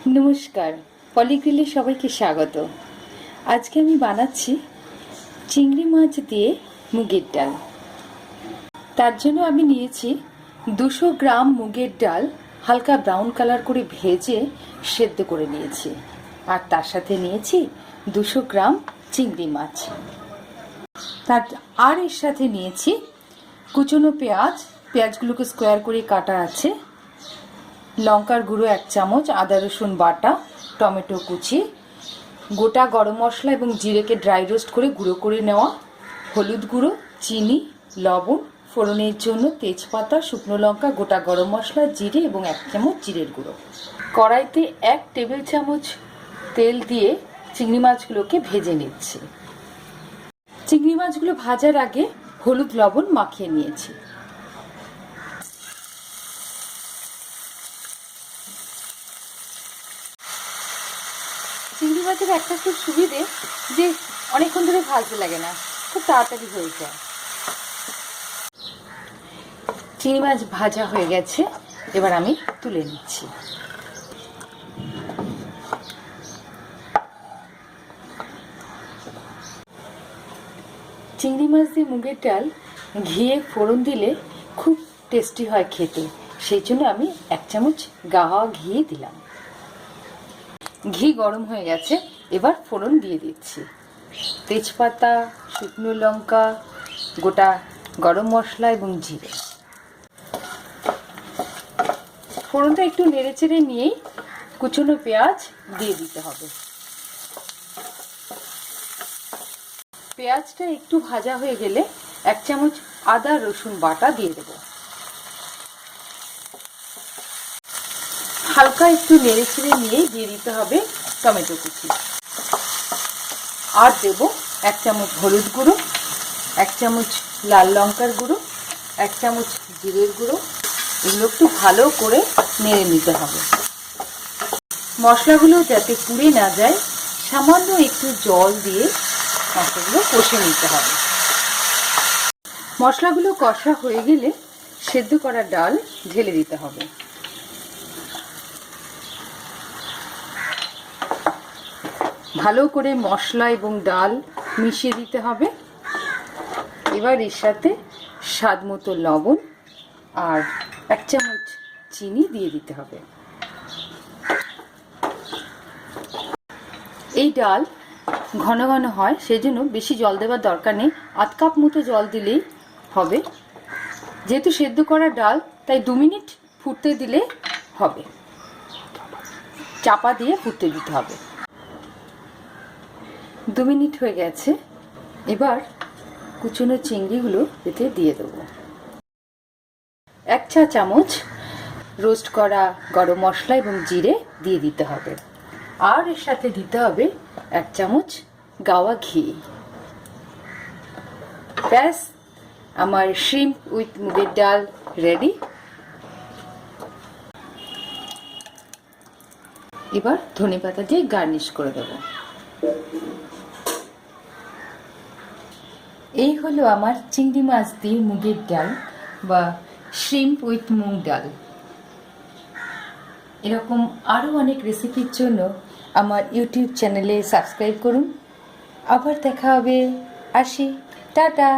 নমস্কার, পলিগ্রিলে সবাইকে স্বাগত। আজকে আমি বানাচ্ছি চিংড়ি মাছ দিয়ে মুগের ডাল। তার জন্য আমি নিয়েছি 200 গ্রাম মুগের ডাল, হালকা ব্রাউন কালার করে ভেজে সেদ্ধ করে নিয়েছি। আর তার সাথে নিয়েছি 200 গ্রাম চিংড়ি মাছ। আর এর সাথে নিয়েছি কুচনো পেঁয়াজগুলোকে স্কোয়ার করে কাটা আছে, লঙ্কার গুঁড়ো 1 চামচ, আদা রসুন বাটা, টমেটো কুচি, গোটা গরম মশলা এবং জিরেকে ড্রাই রোস্ট করে গুঁড়ো করে নেওয়া, হলুদ গুঁড়ো, চিনি, লবণ, ফোড়নের জন্য তেজপাতা, শুকনো লঙ্কা, গোটা গরম মশলা, জিরে এবং 1 চামচ জিরের গুঁড়ো। কড়াইতে 1 টেবিল চামচ তেল দিয়ে চিংড়ি মাছগুলোকে ভেজে নিচ্ছি। চিংড়ি মাছগুলো ভাজার আগে হলুদ লবণ মাখিয়ে নিয়েছি। চিংড়ি মাছের একটা খুব সুবিধে যে অনেকক্ষণ ধরে ভাজতে লাগে না, খুব তাড়াতাড়ি হয়ে যায়। চিংড়ি মাছ ভাজা হয়ে গেছে, এবার আমি তুলে নিচ্ছি। চিংড়ি মাছ দিয়ে মুগের ডাল ঘিয়ে ফোড়ন দিলে খুব টেস্টি হয় খেতে, সেই জন্য আমি 1 চামচ গাওয়া ঘি দিলাম। ঘি গরম হয়ে গেছে, এবার ফোড়ন দিয়ে দিচ্ছি। তেজপাতা, শুকনো লঙ্কা, গোটা গরম মশলা এবং জিরে। ফোড়নটা একটু নেড়েচেড়ে নিয়েই কুচনো পেঁয়াজ দিয়ে দিতে হবে। পেঁয়াজটা একটু ভাজা হয়ে গেলে 1 চামচ আদা রসুন বাটা দিয়ে দেব। হালকা একটু নেড়েচেড়ে নিয়েই দিয়ে দিতে হবে টমেটো কুচি। আর দেব 1 চামচ হলুদ গুঁড়ো, 1 চামচ লাল লঙ্কার গুঁড়ো, 1 চামচ জিরের গুঁড়ো। এগুলো একটু ভালো করে নেড়ে নিতে হবে। মশলাগুলো যাতে পুড়ে না যায়, সামান্য একটু জল দিয়ে মশলাগুলো কষে নিতে হবে। মশলাগুলো কষা হয়ে গেলে সেদ্ধ করা ডাল ঢেলে দিতে হবে। ভালো করে মশলা এবং ডাল মিশিয়ে দিতে হবে। এবার এর সাথে স্বাদ মতো লবণ আর 1 চামচ চিনি দিয়ে দিতে হবে। এই ডাল ঘন ঘন হয়, সেই জন্য বেশি জল দেওয়ার দরকার নেই। 1/2 কাপ মতো জল দিলেই হবে। যেহেতু সেদ্ধ করা ডাল, তাই 2 মিনিট ফুটতে দিলে হবে। চাপা দিয়ে ফুটতে দিতে হবে। 2 মিনিট হয়ে গেছে, এবার কুচনো চিংড়িগুলো এতে দিয়ে দেবো। 1 চা চামচ রোস্ট করা গরম মশলা এবং জিরে দিয়ে দিতে হবে। আর এর সাথে দিতে হবে 1 চামচ গাওয়া ঘি। ব্যাস, আমার শ্রিম্প উইথ মুগের ডাল রেডি। এবার ধনেপাতা দিয়ে গার্নিশ করে দেব। এই হলো আমার চিংড়ি মাছ দিয়ে মুগের ডাল বা শ্রিম্প উইথ মুগ ডাল। এরকম আরও অনেক রেসিপির জন্য আমার ইউটিউব চ্যানেলে সাবস্ক্রাইব করুন। আবার দেখা হবে। আসি, টাটা।